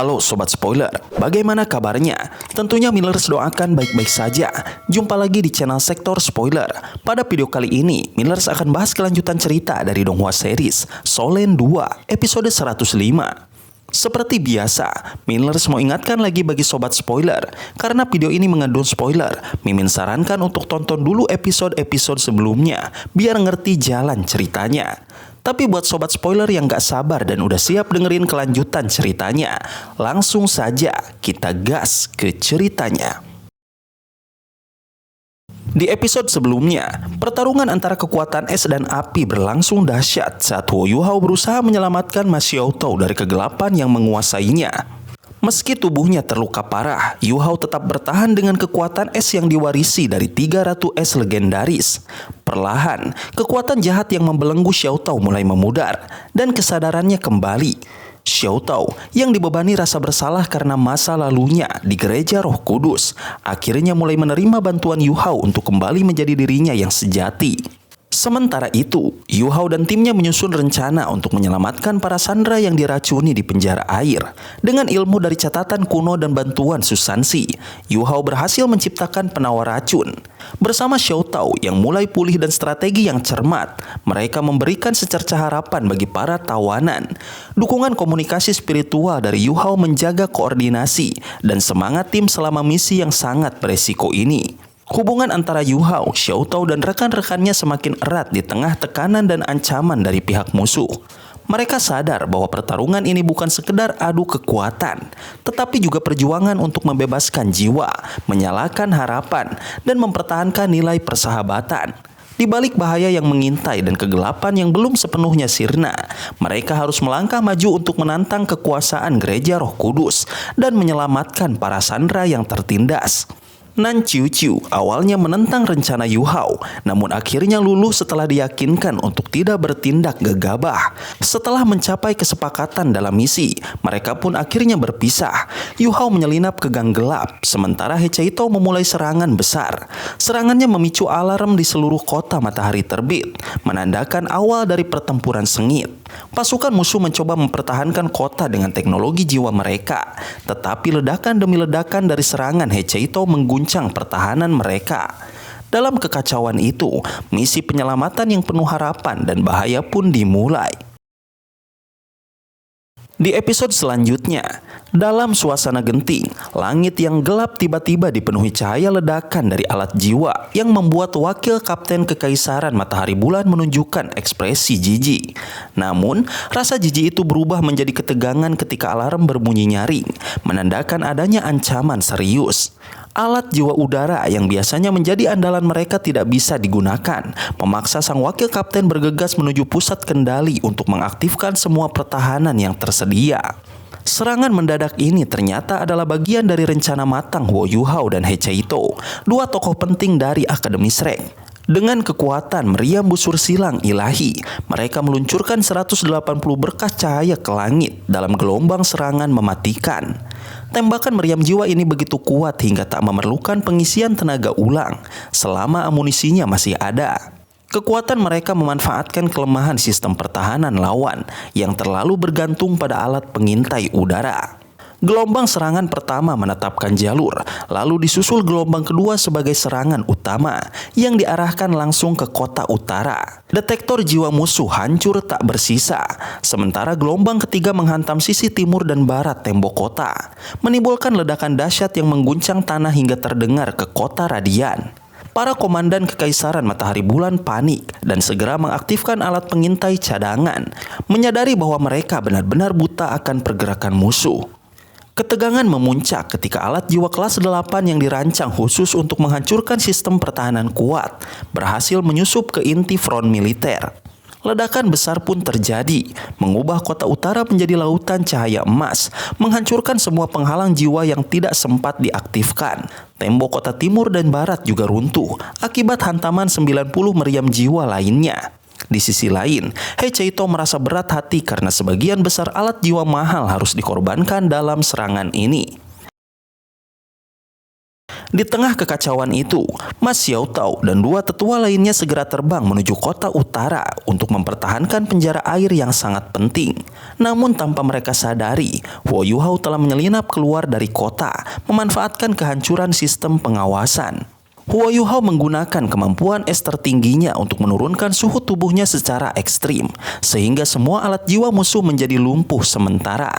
Halo Sobat Spoiler, bagaimana kabarnya? Tentunya Millers doakan baik-baik saja. Jumpa lagi di channel Sektor Spoiler. Pada video kali ini, Millers akan bahas kelanjutan cerita dari Donghua series Solen 2 episode 105. Seperti biasa, Millers mau ingatkan lagi bagi Sobat Spoiler, karena video ini mengandung spoiler, Mimin sarankan untuk tonton dulu episode-episode sebelumnya, biar ngerti jalan ceritanya. Tapi buat Sobat Spoiler yang gak sabar dan udah siap dengerin kelanjutan ceritanya, langsung saja kita gas ke ceritanya. Di episode sebelumnya, pertarungan antara kekuatan es dan api berlangsung dahsyat saat Huo Yuhao berusaha menyelamatkan Ma Xiaotao dari kegelapan yang menguasainya. Meski tubuhnya terluka parah, Yuhao tetap bertahan dengan kekuatan es yang diwarisi dari 3 ratu es legendaris. Perlahan, kekuatan jahat yang membelenggu Xiaotao mulai memudar dan kesadarannya kembali. Xiaotao yang dibebani rasa bersalah karena masa lalunya di gereja Roh Kudus akhirnya mulai menerima bantuan Yuhao untuk kembali menjadi dirinya yang sejati. Sementara itu, Yuhao dan timnya menyusun rencana untuk menyelamatkan para sandera yang diracuni di penjara air. Dengan ilmu dari catatan kuno dan bantuan Susansi, Yuhao berhasil menciptakan penawar racun. Bersama Xiaotao yang mulai pulih dan strategi yang cermat, mereka memberikan secerca harapan bagi para tawanan. Dukungan komunikasi spiritual dari Yuhao menjaga koordinasi dan semangat tim selama misi yang sangat beresiko ini. Hubungan antara Yuhao, Xiaotao dan rekan-rekannya semakin erat di tengah tekanan dan ancaman dari pihak musuh. Mereka sadar bahwa pertarungan ini bukan sekedar adu kekuatan, tetapi juga perjuangan untuk membebaskan jiwa, menyalakan harapan, dan mempertahankan nilai persahabatan. Di balik bahaya yang mengintai dan kegelapan yang belum sepenuhnya sirna, mereka harus melangkah maju untuk menantang kekuasaan gereja Roh Kudus dan menyelamatkan para sandera yang tertindas. Nan Qiuqiu awalnya menentang rencana Yuhao, namun akhirnya luluh setelah diyakinkan untuk tidak bertindak gegabah. Setelah mencapai kesepakatan dalam misi, mereka pun akhirnya berpisah. Yuhao menyelinap ke gang gelap, sementara He Cheito memulai serangan besar. Serangannya memicu alarm di seluruh kota matahari terbit, menandakan awal dari pertempuran sengit. Pasukan musuh mencoba mempertahankan kota dengan teknologi jiwa mereka, tetapi ledakan demi ledakan dari serangan He Cheito mengguncang pertahanan mereka. Dalam kekacauan itu, misi penyelamatan yang penuh harapan dan bahaya pun dimulai. Di episode selanjutnya, dalam suasana genting, langit yang gelap tiba-tiba dipenuhi cahaya ledakan dari alat jiwa yang membuat wakil kapten kekaisaran Matahari Bulan menunjukkan ekspresi jijik. Namun, rasa jijik itu berubah menjadi ketegangan ketika alarm berbunyi nyaring, menandakan adanya ancaman serius. Alat jiwa udara yang biasanya menjadi andalan mereka tidak bisa digunakan, memaksa sang wakil kapten bergegas menuju pusat kendali untuk mengaktifkan semua pertahanan yang tersedia. Serangan mendadak ini ternyata adalah bagian dari rencana matang Huo Yuhao dan He Cheito, dua tokoh penting dari Akademi Shrek. Dengan kekuatan meriam busur silang ilahi, mereka meluncurkan 180 berkah cahaya ke langit dalam gelombang serangan mematikan. Tembakan meriam jiwa ini begitu kuat hingga tak memerlukan pengisian tenaga ulang selama amunisinya masih ada. Kekuatan mereka memanfaatkan kelemahan sistem pertahanan lawan yang terlalu bergantung pada alat pengintai udara. Gelombang serangan pertama menetapkan jalur, lalu disusul gelombang kedua sebagai serangan utama yang diarahkan langsung ke kota utara. Detektor jiwa musuh hancur tak bersisa, sementara gelombang ketiga menghantam sisi timur dan barat tembok kota, menimbulkan ledakan dahsyat yang mengguncang tanah hingga terdengar ke kota Radian. Para komandan kekaisaran Matahari Bulan panik dan segera mengaktifkan alat pengintai cadangan, menyadari bahwa mereka benar-benar buta akan pergerakan musuh. Ketegangan memuncak ketika alat jiwa kelas 8 yang dirancang khusus untuk menghancurkan sistem pertahanan kuat berhasil menyusup ke inti front militer. Ledakan besar pun terjadi, mengubah kota utara menjadi lautan cahaya emas, menghancurkan semua penghalang jiwa yang tidak sempat diaktifkan. Tembok kota timur dan barat juga runtuh akibat hantaman 90 meriam jiwa lainnya. Di sisi lain, He Cheito merasa berat hati karena sebagian besar alat jiwa mahal harus dikorbankan dalam serangan ini. Di tengah kekacauan itu, Ma Xiaotao dan dua tetua lainnya segera terbang menuju kota utara untuk mempertahankan penjara air yang sangat penting. Namun tanpa mereka sadari, Huo Yuhao telah menyelinap keluar dari kota, memanfaatkan kehancuran sistem pengawasan. Huo Yuhao menggunakan kemampuan es tertingginya untuk menurunkan suhu tubuhnya secara ekstrim, sehingga semua alat jiwa musuh menjadi lumpuh sementara.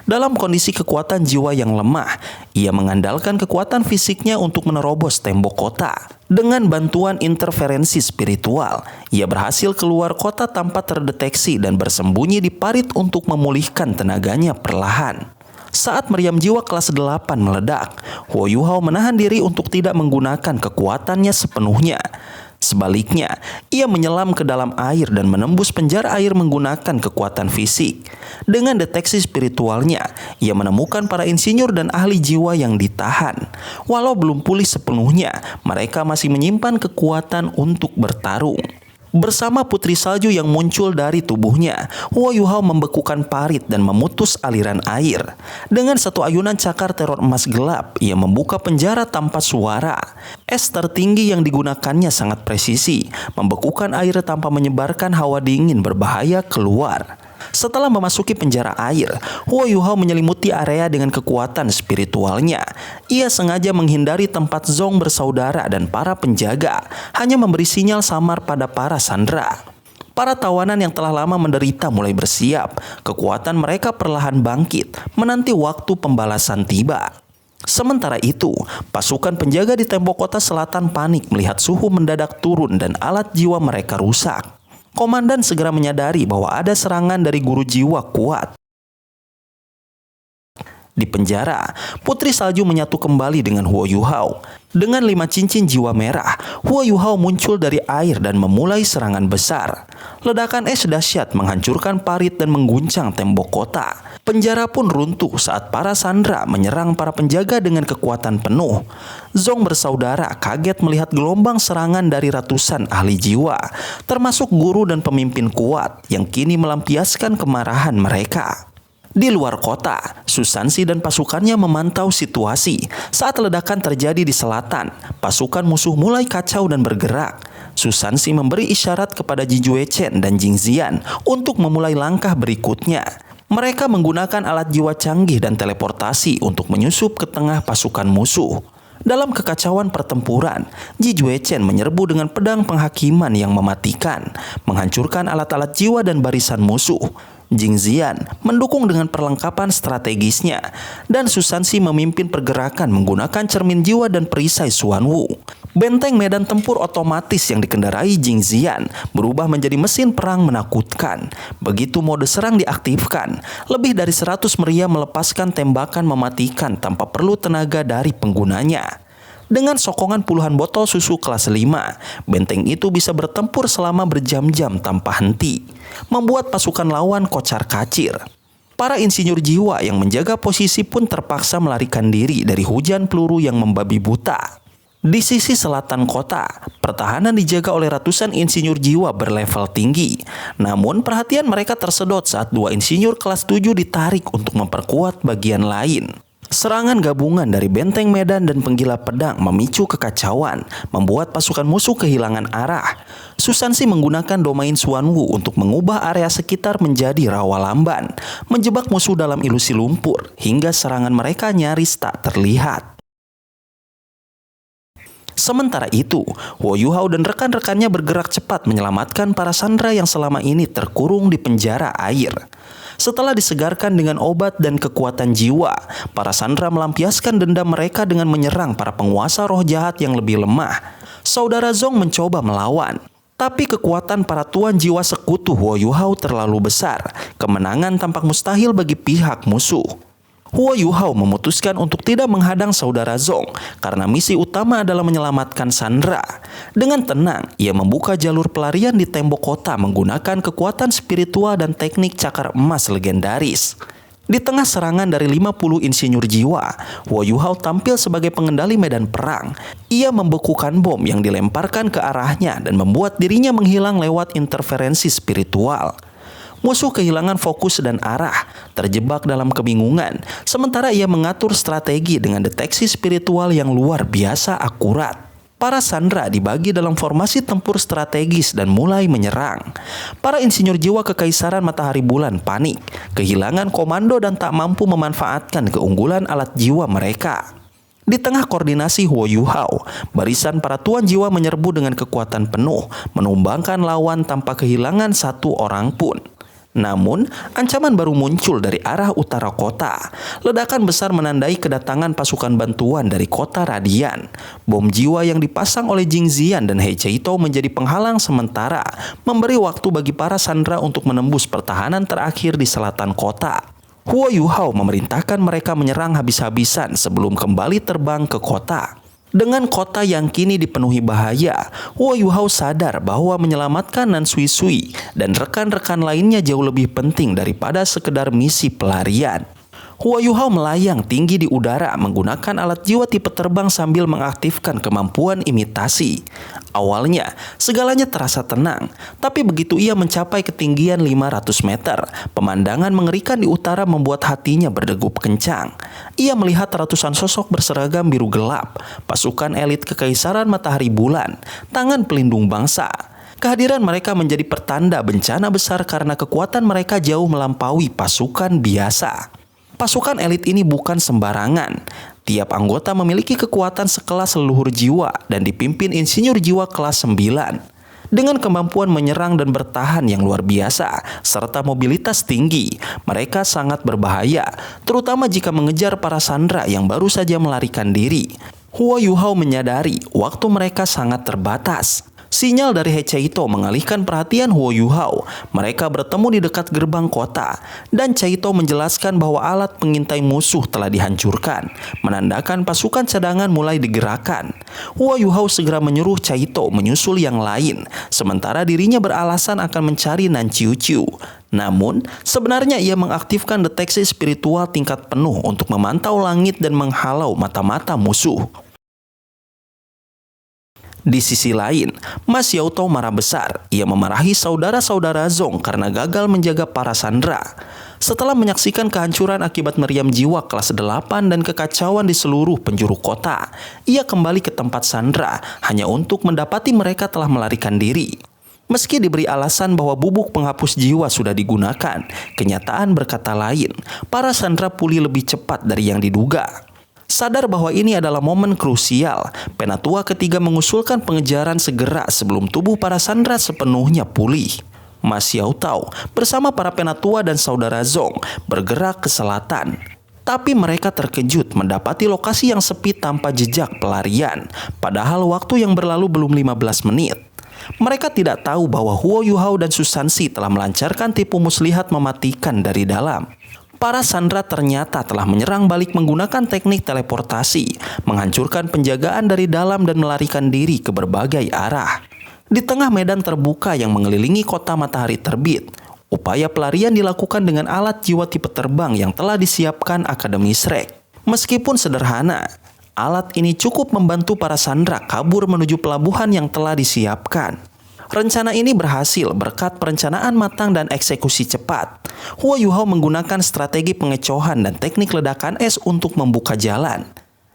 Dalam kondisi kekuatan jiwa yang lemah, ia mengandalkan kekuatan fisiknya untuk menerobos tembok kota. Dengan bantuan interferensi spiritual, ia berhasil keluar kota tanpa terdeteksi dan bersembunyi di parit untuk memulihkan tenaganya perlahan. Saat meriam jiwa kelas 8 meledak, Huo Yuhao menahan diri untuk tidak menggunakan kekuatannya sepenuhnya. Sebaliknya, ia menyelam ke dalam air dan menembus penjara air menggunakan kekuatan fisik. Dengan deteksi spiritualnya, ia menemukan para insinyur dan ahli jiwa yang ditahan. Walau belum pulih sepenuhnya, mereka masih menyimpan kekuatan untuk bertarung. Bersama putri salju yang muncul dari tubuhnya, Huo Yuhao membekukan parit dan memutus aliran air. Dengan satu ayunan cakar teror emas gelap, ia membuka penjara tanpa suara. Es tertinggi yang digunakannya sangat presisi, membekukan air tanpa menyebarkan hawa dingin berbahaya keluar. Setelah memasuki penjara air, Huo Yuhao menyelimuti area dengan kekuatan spiritualnya. Ia sengaja menghindari tempat Zong bersaudara dan para penjaga, hanya memberi sinyal samar pada para sandera. Para tawanan yang telah lama menderita mulai bersiap. Kekuatan mereka perlahan bangkit, menanti waktu pembalasan tiba. Sementara itu, pasukan penjaga di tembok kota selatan panik melihat suhu mendadak turun dan alat jiwa mereka rusak. Komandan segera menyadari bahwa ada serangan dari guru jiwa kuat. Di penjara, Putri Salju menyatu kembali dengan Huo Yuhao. Dengan 5 cincin jiwa merah, Huo Yuhao muncul dari air dan memulai serangan besar. Ledakan es dahsyat menghancurkan parit dan mengguncang tembok kota. Penjara pun runtuh saat para sandera menyerang para penjaga dengan kekuatan penuh. Zong bersaudara kaget melihat gelombang serangan dari ratusan ahli jiwa, termasuk guru dan pemimpin kuat yang kini melampiaskan kemarahan mereka. Di luar kota, Susansi dan pasukannya memantau situasi. Saat ledakan terjadi di selatan, pasukan musuh mulai kacau dan bergerak. Susansi memberi isyarat kepada Ji Juechen dan Jing Zian untuk memulai langkah berikutnya. Mereka menggunakan alat jiwa canggih dan teleportasi untuk menyusup ke tengah pasukan musuh. Dalam kekacauan pertempuran, Ji Juechen menyerbu dengan pedang penghakiman yang mematikan, menghancurkan alat-alat jiwa dan barisan musuh. Jing Zian mendukung dengan perlengkapan strategisnya, dan Susansi memimpin pergerakan menggunakan cermin jiwa dan perisai Xuanwu. Benteng medan tempur otomatis yang dikendarai Jing Zian berubah menjadi mesin perang menakutkan. Begitu mode serang diaktifkan, lebih dari 100 meriam melepaskan tembakan mematikan tanpa perlu tenaga dari penggunanya. Dengan sokongan puluhan botol susu kelas 5, benteng itu bisa bertempur selama berjam-jam tanpa henti, membuat pasukan lawan kocar-kacir. Para insinyur jiwa yang menjaga posisi pun terpaksa melarikan diri dari hujan peluru yang membabi buta. Di sisi selatan kota, pertahanan dijaga oleh ratusan insinyur jiwa berlevel tinggi. Namun perhatian mereka tersedot saat 2 insinyur kelas 7 ditarik untuk memperkuat bagian lain. Serangan gabungan dari benteng medan dan penggila pedang memicu kekacauan, membuat pasukan musuh kehilangan arah. Susansi menggunakan domain Xuanwu untuk mengubah area sekitar menjadi rawa lamban, menjebak musuh dalam ilusi lumpur, hingga serangan mereka nyaris tak terlihat. Sementara itu, Huo Yuhao dan rekan-rekannya bergerak cepat menyelamatkan para sandera yang selama ini terkurung di penjara air. Setelah disegarkan dengan obat dan kekuatan jiwa, para sandera melampiaskan dendam mereka dengan menyerang para penguasa roh jahat yang lebih lemah. Saudara Zong mencoba melawan, tapi kekuatan para tuan jiwa sekutu Huo Yuhao terlalu besar. Kemenangan tampak mustahil bagi pihak musuh. Huo Yuhao memutuskan untuk tidak menghadang saudara Zong karena misi utama adalah menyelamatkan sandera. Dengan tenang, ia membuka jalur pelarian di tembok kota menggunakan kekuatan spiritual dan teknik cakar emas legendaris. Di tengah serangan dari 50 insinyur jiwa, Huo Yuhao tampil sebagai pengendali medan perang. Ia membekukan bom yang dilemparkan ke arahnya dan membuat dirinya menghilang lewat interferensi spiritual. Musuh kehilangan fokus dan arah, terjebak dalam kebingungan, sementara ia mengatur strategi dengan deteksi spiritual yang luar biasa akurat. Para sandera dibagi dalam formasi tempur strategis dan mulai menyerang. Para insinyur jiwa Kekaisaran Matahari Bulan panik, kehilangan komando dan tak mampu memanfaatkan keunggulan alat jiwa mereka. Di tengah koordinasi Huo Yuhao, barisan para tuan jiwa menyerbu dengan kekuatan penuh, menumbangkan lawan tanpa kehilangan satu orang pun. Namun, ancaman baru muncul dari arah utara kota. Ledakan besar menandai kedatangan pasukan bantuan dari kota Radian. Bom jiwa yang dipasang oleh Jing Ziyan dan He Cheito menjadi penghalang sementara, memberi waktu bagi para sandera untuk menembus pertahanan terakhir di selatan kota. Huo Yuhao memerintahkan mereka menyerang habis-habisan sebelum kembali terbang ke kota. Dengan kota yang kini dipenuhi bahaya, Huo Yuhao sadar bahwa menyelamatkan Nan Sui Sui dan rekan-rekan lainnya jauh lebih penting daripada sekedar misi pelarian. Huo Yuhao melayang tinggi di udara menggunakan alat jiwa tipe terbang sambil mengaktifkan kemampuan imitasi. Awalnya, segalanya terasa tenang, tapi begitu ia mencapai ketinggian 500 meter, pemandangan mengerikan di utara membuat hatinya berdegup kencang. Ia melihat ratusan sosok berseragam biru gelap, pasukan elit Kekaisaran Matahari Bulan, tangan pelindung bangsa. Kehadiran mereka menjadi pertanda bencana besar karena kekuatan mereka jauh melampaui pasukan biasa. Pasukan elit ini bukan sembarangan. Tiap anggota memiliki kekuatan sekelas leluhur jiwa dan dipimpin insinyur jiwa kelas 9. Dengan kemampuan menyerang dan bertahan yang luar biasa, serta mobilitas tinggi, mereka sangat berbahaya, terutama jika mengejar para sandera yang baru saja melarikan diri. Huo Yuhao menyadari waktu mereka sangat terbatas. Sinyal dari He Cheito mengalihkan perhatian Huo Yuhao. Mereka bertemu di dekat gerbang kota, dan Cheito menjelaskan bahwa alat pengintai musuh telah dihancurkan, menandakan pasukan cadangan mulai digerakkan. Huo Yuhao segera menyuruh Cheito menyusul yang lain, sementara dirinya beralasan akan mencari Nan Chiu Chiu. Namun, sebenarnya ia mengaktifkan deteksi spiritual tingkat penuh untuk memantau langit dan menghalau mata-mata musuh. Di sisi lain, Ma Xiaotou marah besar. Ia memarahi saudara-saudara Zong karena gagal menjaga para sandera. Setelah menyaksikan kehancuran akibat meriam jiwa kelas 8 dan kekacauan di seluruh penjuru kota, ia kembali ke tempat sandera hanya untuk mendapati mereka telah melarikan diri. Meski diberi alasan bahwa bubuk penghapus jiwa sudah digunakan, kenyataan berkata lain. Para sandera pulih lebih cepat dari yang diduga. Sadar bahwa ini adalah momen krusial, Penatua ketiga mengusulkan pengejaran segera sebelum tubuh para sandera sepenuhnya pulih. Ma Xiaotou bersama para penatua dan saudara Zong bergerak ke selatan. Tapi mereka terkejut mendapati lokasi yang sepi tanpa jejak pelarian, padahal waktu yang berlalu belum 15 menit. Mereka tidak tahu bahwa Huo Yuhao dan Susansi telah melancarkan tipu muslihat mematikan dari dalam. Para sandera ternyata telah menyerang balik menggunakan teknik teleportasi, menghancurkan penjagaan dari dalam dan melarikan diri ke berbagai arah. Di tengah medan terbuka yang mengelilingi kota matahari terbit, upaya pelarian dilakukan dengan alat jiwa tipe terbang yang telah disiapkan Akademi Shrek. Meskipun sederhana, alat ini cukup membantu para sandera kabur menuju pelabuhan yang telah disiapkan. Rencana ini berhasil berkat perencanaan matang dan eksekusi cepat. Huo Yuhao menggunakan strategi pengecohan dan teknik ledakan es untuk membuka jalan.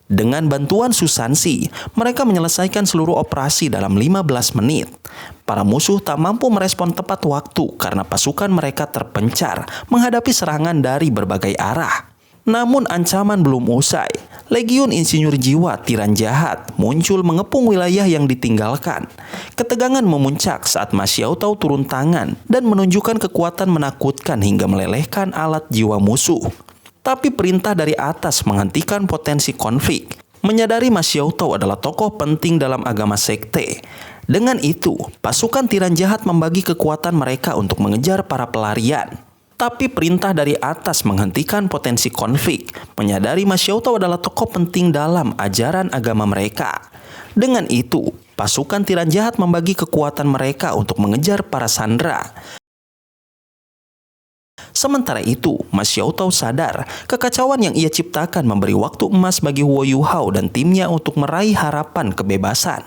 Dengan bantuan Susansi, mereka menyelesaikan seluruh operasi dalam 15 menit. Para musuh tak mampu merespon tepat waktu karena pasukan mereka terpencar menghadapi serangan dari berbagai arah. Namun ancaman belum usai. Legiun Insinyur Jiwa Tiran Jahat muncul mengepung wilayah yang ditinggalkan. Ketegangan memuncak saat Ma Xiaotou turun tangan dan menunjukkan kekuatan menakutkan hingga melelehkan alat jiwa musuh. Tapi perintah dari atas menghentikan potensi konflik. Menyadari Ma Xiaotou adalah tokoh penting dalam agama sekte. Dengan itu, pasukan Tiran Jahat membagi kekuatan mereka untuk mengejar para pelarian. Tapi perintah dari atas menghentikan potensi konflik, menyadari Ma Xiaotou adalah tokoh penting dalam ajaran agama mereka. Dengan itu, pasukan Tiran Jahat membagi kekuatan mereka untuk mengejar para sandera. Sementara itu, Ma Xiaotou sadar kekacauan yang ia ciptakan memberi waktu emas bagi Huo Yuhao dan timnya untuk meraih harapan kebebasan.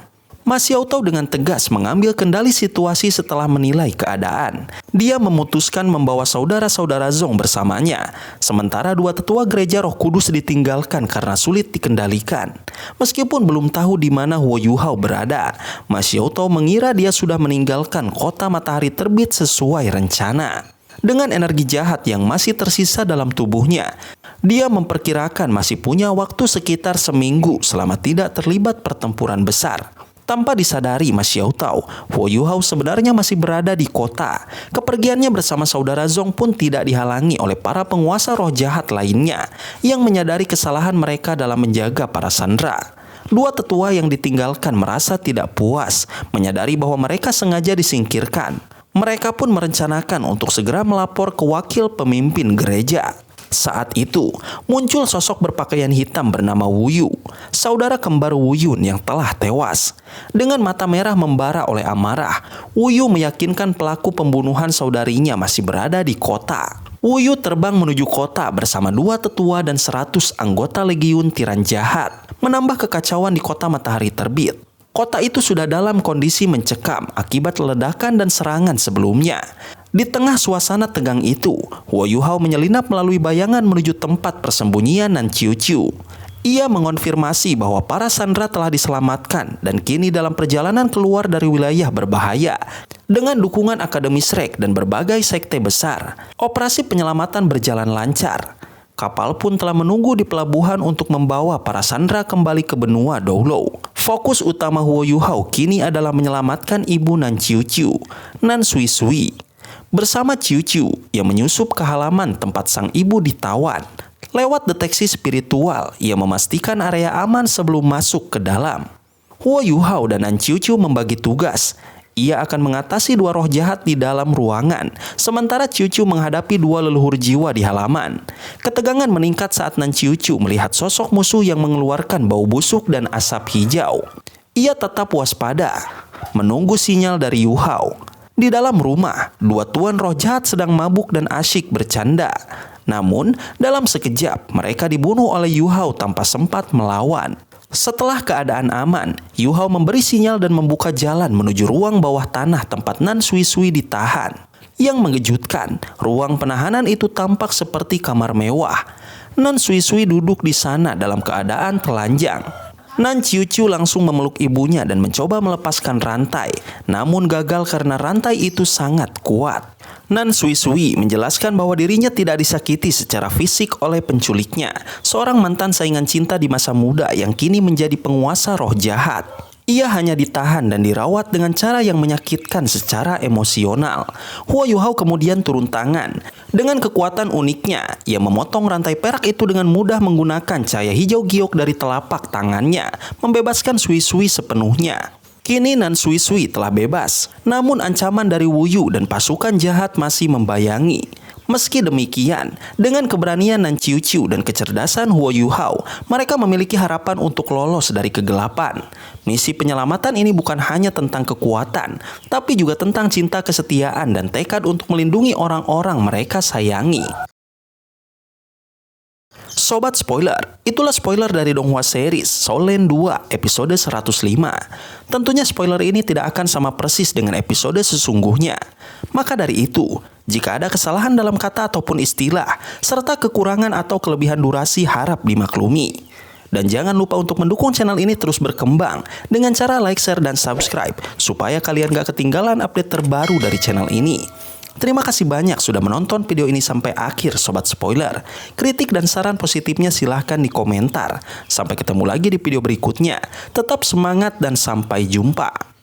Ma Xiaotao dengan tegas mengambil kendali situasi setelah menilai keadaan. Dia memutuskan membawa saudara-saudara Zong bersamanya, sementara dua tetua gereja Roh Kudus ditinggalkan karena sulit dikendalikan. Meskipun belum tahu di mana Huo Yuhao berada, Ma Xiaotao mengira dia sudah meninggalkan kota matahari terbit sesuai rencana. Dengan energi jahat yang masih tersisa dalam tubuhnya, dia memperkirakan masih punya waktu sekitar seminggu selama tidak terlibat pertempuran besar. Tanpa disadari Ma Xiaotao, Huo Yuhao sebenarnya masih berada di kota. Kepergiannya bersama saudara Zong pun tidak dihalangi oleh para penguasa roh jahat lainnya yang menyadari kesalahan mereka dalam menjaga para sandera. Dua tetua yang ditinggalkan merasa tidak puas, menyadari bahwa mereka sengaja disingkirkan. Mereka pun merencanakan untuk segera melapor ke wakil pemimpin gereja. Saat itu, muncul sosok berpakaian hitam bernama Wu Yu, saudara kembar Wu Yun yang telah tewas. Dengan mata merah membara oleh amarah, Wu Yu meyakinkan pelaku pembunuhan saudarinya masih berada di kota. Wu Yu terbang menuju kota bersama dua tetua dan 100 anggota legiun tiran jahat, menambah kekacauan di kota matahari terbit. Kota itu sudah dalam kondisi mencekam akibat ledakan dan serangan sebelumnya. Di tengah suasana tegang itu, Huo Yuhao menyelinap melalui bayangan menuju tempat persembunyian Nan Qiu Qiu. Ia mengonfirmasi bahwa para sandera telah diselamatkan dan kini dalam perjalanan keluar dari wilayah berbahaya. Dengan dukungan Akademi Shrek dan berbagai sekte besar, operasi penyelamatan berjalan lancar. Kapal pun telah menunggu di pelabuhan untuk membawa para sandera kembali ke benua Doulou. Fokus utama Huo Yuhao kini adalah menyelamatkan ibu Nan Qiu Qiu, Nan Sui Sui. Bersama Qiu Qiu yang menyusup ke halaman tempat sang ibu ditawan. Lewat deteksi spiritual, ia memastikan area aman sebelum masuk ke dalam. Huo Yuhao dan Nan Qiu Qiu membagi tugas. Ia akan mengatasi dua roh jahat di dalam ruangan, sementara Qiu Qiu menghadapi dua leluhur jiwa di halaman. Ketegangan meningkat saat Nan Qiu Qiu melihat sosok musuh yang mengeluarkan bau busuk dan asap hijau. Ia tetap waspada, menunggu sinyal dari Yu Hao. Di dalam rumah, dua tuan roh jahat sedang mabuk dan asyik bercanda. Namun, dalam sekejap mereka dibunuh oleh Yu Hao tanpa sempat melawan. Setelah keadaan aman, Yu Hao memberi sinyal dan membuka jalan menuju ruang bawah tanah tempat Nan Sui Sui ditahan. Yang mengejutkan, ruang penahanan itu tampak seperti kamar mewah. Nan Sui Sui duduk di sana dalam keadaan telanjang. Nan Qiu Qiu langsung memeluk ibunya dan mencoba melepaskan rantai, namun gagal karena rantai itu sangat kuat. Nan Sui Sui menjelaskan bahwa dirinya tidak disakiti secara fisik oleh penculiknya, seorang mantan saingan cinta di masa muda yang kini menjadi penguasa roh jahat. Ia hanya ditahan dan dirawat dengan cara yang menyakitkan secara emosional. Huo Yuhao kemudian turun tangan. Dengan kekuatan uniknya, ia memotong rantai perak itu dengan mudah menggunakan cahaya hijau giok dari telapak tangannya, membebaskan Sui Sui sepenuhnya. Kini Nan Sui Sui telah bebas, namun ancaman dari Wu Yu dan pasukan jahat masih membayangi. Meski demikian, dengan keberanian Nan Qiu Qiu dan kecerdasan Huo Yuhao, mereka memiliki harapan untuk lolos dari kegelapan. Misi penyelamatan ini bukan hanya tentang kekuatan, tapi juga tentang cinta kesetiaan dan tekad untuk melindungi orang-orang mereka sayangi. Sobat spoiler, itulah spoiler dari Donghua series Solen 2 episode 105. Tentunya spoiler ini tidak akan sama persis dengan episode sesungguhnya. Maka dari itu, jika ada kesalahan dalam kata ataupun istilah, serta kekurangan atau kelebihan durasi harap dimaklumi. Dan jangan lupa untuk mendukung channel ini terus berkembang dengan cara like, share, dan subscribe, supaya kalian gak ketinggalan update terbaru dari channel ini. Terima kasih banyak sudah menonton video ini sampai akhir Sobat Spoiler. Kritik dan saran positifnya silahkan di komentar. Sampai ketemu lagi di video berikutnya. Tetap semangat dan sampai jumpa.